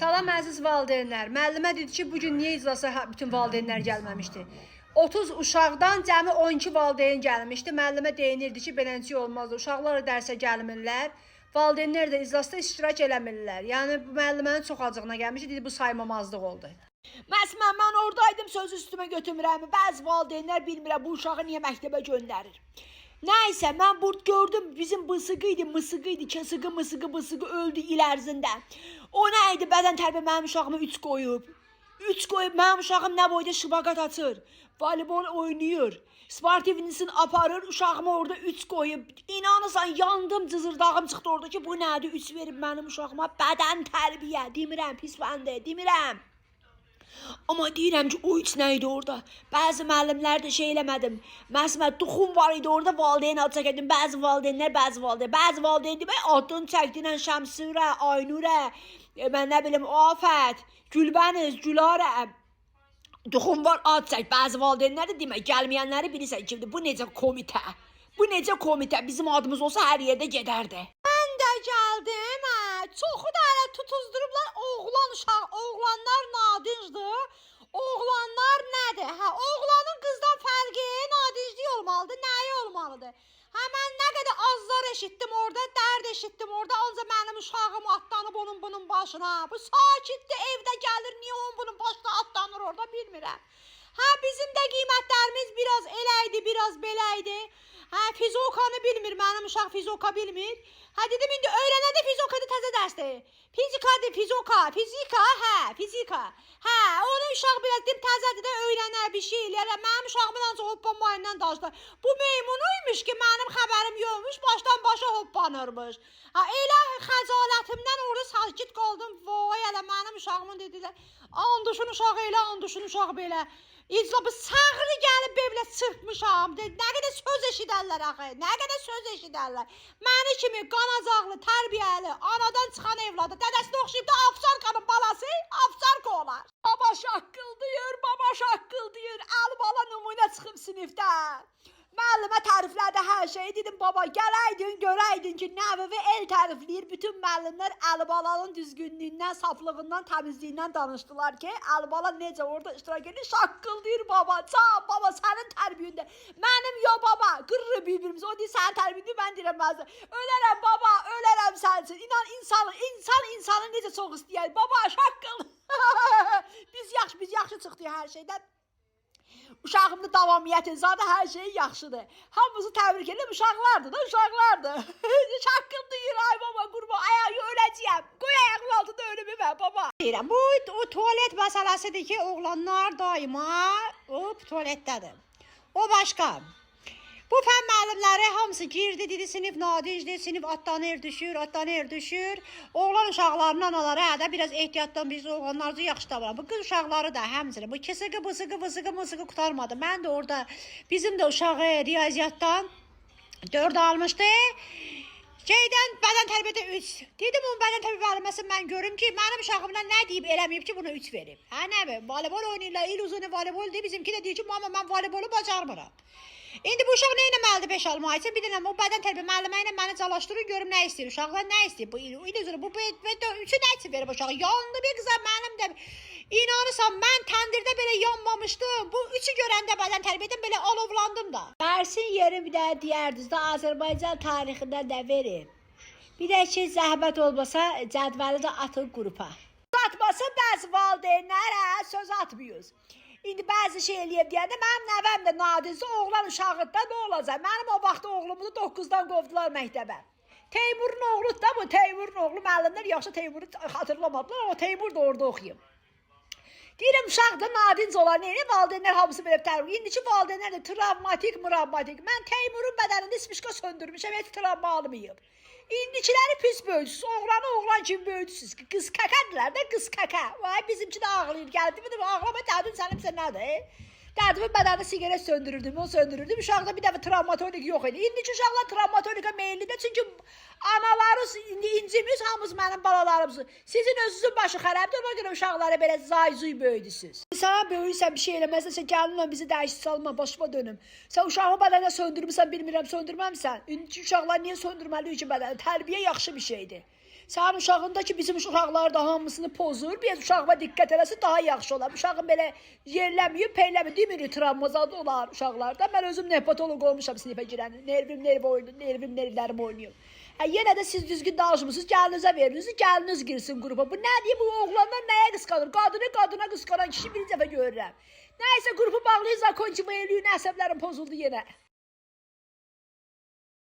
Salam əziz valideynlər. Müəllimə dedi ki, bugün niyə iclasa bütün valideynlər gəlməmişdi? 30 uşaqdan cəmi 12 valideyn gəlmişdi. Müəllimə deyinirdi ki, beləncə olmazdı. Uşaqlar da dərsə gəlmirlər. Valideynlər də iclasda iştirak eləmirlər. Yəni müəllimənin çox acığına gəlmişdi. Dedi bu saymamazlıq oldu. Məsələn, mən oradaydım, sözü üstümə götürmürəm. Bəzi valideynlər bilmirəm bu uşağı niyə məktəbə göndərir. Nəysə, mən burada gördüm, bizim mısıqı idi, mısıqı öldü il ərzində. O nə idi, bədən tərbiyə mənim uşağıma 3 qoyub. 3 qoyub, mənim uşağım nə boyda şıbaqat açır, voleybol oynayır, sportivnisini aparır, uşağıma orada 3 qoyub. İnanırsan, yandım, cızırdağım çıxdı orada ki, bu nədir, 3 verib mənim uşağıma bədən tərbiyə, demirəm, pis bəndə, demirəm. Amma deyirəm ki, o üç nə idi orada? Bəzi müəllimlər də şey eləmədim. Məsələn, duxum var idi orada, valideyn adı çəkədim. Bəzi valideyn demək, adını çəkdirən Şəmsürə, Aynurə, mən nə bilim, Afət, Gülbəniz, Gülarə. Duxum var, ad çək. Bəzi valideynlər də demək, gəlməyənləri bilirsən kimdir. Bu necə komitə? Bu necə komitə? Bizim adımız olsa hər yerdə gedərdi. Mən də gəldim, çoxu da hələ tutuzdurublar, oğlanlar nadincdir. Oğlanlar nədir? Oğlanın qızdan fərqi nadinclik olmalıdır, nəyi olmalıdır? Mən nə qədər azlar eşitdim orada, dərd eşitdim orada, ancaq mənim uşağım atlanıb onun bunun başına. Bu sakitdir, evdə gəlir, niyə onun bunun başına atlanır orada bilmirəm. Bizim də qiymətlərimiz biraz elə idi, biraz belə idi. Fizokanı bilmir, mənim uşaq fizoka bilmir. Dedim, indi öyrənəndə fizokada təzə dərsdir. Fizikadır, fizika. Onu uşaq biraz deyim, təzədir də öyrənər bir şey eləyər. Mənim uşağımın ancaq hoppanma ilə danışdı. Bu meymunuymuş ki, mənim xəbərim yoxmuş, başdan başa hoppanırmış. Elə xəcalətimdən orada sakit qaldım. Vay, elə mənim uşağımın dedilər, anduşun uşağı elə, anduşun uşağı belə. İclabı sağırı gəlib belə çırpmışam. Nə qədər söz eşidərlər axı, nə qədər söz eşidərlər. Məni kimi qanacaqlı, tərbiyəli, anadan çıxan evladı, dədəsini oxşayıb da Afsarkanın balası, Afsarka olar. Baba şaqqıldıyır, əl bala nümunə çıxıb sinifdə. Müəllimə təriflədi hər şeyi, dedim baba gələydin, görəydin ki, nəvəvi el tərifləyir, bütün müəllimlər Əlibalanın düzgünlüyündən, saflığından, təmizliyindən danışdılar ki, Əlibala necə orada iştirak edir, şaqqıldıyır baba, baba sənin tərbiyündə, mənim yo baba, qırırıq bir-birimiz, o deyir sənin tərbiyündə, mən deyirəm məzə, ölərəm baba, ölərəm sənsin, inan insanı necə çox istəyər, baba şaqqıl, biz yaxşı çıxdıq hər şeydən. Uşağımda davamiyyətin zadı hər şey yaxşıdır. Hamımızı təbrik edirəm, uşaqlardır da, uşaqlardır. Şaqqıldıyır, ay baba, qurban, ayağı öləcəyəm. Qoy ayağımın altında ölümümə, baba. Deyirəm, bu o tualet məsələsidir ki, oğlanlar daima tualetdədir. O başqa. Bu fən müəllimləri hamısı girdi, dedi, sinif nadincdir, sinif atlanır, düşür. Oğlan uşaqlarının anaları biraz ehtiyatdan biz oğlanlarca yaxşı davranır. Bu qız uşaqları da həmçinin, bu kesıqı, mısıqı qutarmadı. Mən də orada, bizim də uşağı riyaziyyatdan 4 almışdı. Bədən tərbiyyədə 3. Dedim, onun bədən tərbiyyə verilməsin, mən görüm ki, mənim uşağımdan nə deyib, eləməyib ki, buna 3 verib. Nə mi? Voleybol oynayırlar, il uzunu voleybol deyib, bizimki də deyir ki, mama, mən voleybolu bacarmıram. İndi bu uşaq nə eləməlidir 5 almaq üçün? Bir dənə o bədən tərbiyə müəllimə ilə məni çalışdırır, görüm nə istəyir. Uşaqlar nə istəyir? Bu il üzrə bu 3-ü nə üçün verib uşağı? Yandı bir qıza mənim də. İnanırsan, mən təndirdə belə yanmamışdım. Bu 3-ü görəndə bədən tərbiyədən belə alovlandım da. Dərsin yeri bir də deyərdiniz də Azərbaycan tarixində də verib. Bir də ki, zəhmət olmasa cədvəli də atın qrupa. Atmasa bəzi valideynlərə söz atmıyoruz. İndi bəzi şey eləyib deyəndə, mənim nəvəm də nadinsə oğlan uşağıda nə olacaq? Mənim o vaxt oğlumu 9-dan qovdular məktəbə. Teymurun oğlu da bu, Teymurun oğlu müəllimlər yaxşı Teymuru xatırlamadılar, ama Teymur da orada oxuyub. Deyirəm, uşaq da nadinc olan neyini, valideynlər hamısı belə tərbiyə. İndiki valideynlər də travmatik. Mən Teymurun bədənində spişka söndürmüşəm, heç travma almayıb. İndikiləri pis böyüdüsünüz, oğlanı oğlan kimi böyüdüsünüz. Qız kakadırlar da, qız kaka. Vay, bizimki də ağlayır, gəldi mi? Ağlama, dədin sənin nədir? Dədimin bədənində sigaret söndürürdüm, o söndürürdüm. Uşaqda bir dəfə travmatonik yox idi. İndiki uşaqlar travmatonika meyillidir, çünki anaları indi incimiz, hamımız mənim balalarımızdır. Sizin özünüzün başı xərabdır, ona görə uşaqları belə zay-zuy böyüdüsünüz. Sana böyüyürsən, bir şey eləməzsən, sən gəlinlə bizi dəyişib salma, başıma dönüm. Sən uşağı bədənə söndürmüsən, bilmirəm, söndürməmsən. İndiki uşaqlar niyə söndürməli ki bədəni? Tərbiyə yaxşı bir şeydir. Sənin uşağında ki, bizim uşaqlar da hamısını pozur. Biz uşağıma diqqət eləsə daha yaxşı olar. Uşağım belə yerləməyib, peyləməyib, demir travmazad olar uşaqlarda. Mən özüm nevropatoloq olmuşam sinifə girən. Nervlərim oynayır. Yenə də siz düzgün danışmısınız, gəlinizə verirsiniz, gəliniz girsin qrupa. Bu nədir bu oğlanlar nəyə qısqanır? Qadına qısqanan kişi birinci dəfə görürəm. Nəysə qrupu bağlayın, zakon kimi eləyin, əsəblərim pozuldu yenə.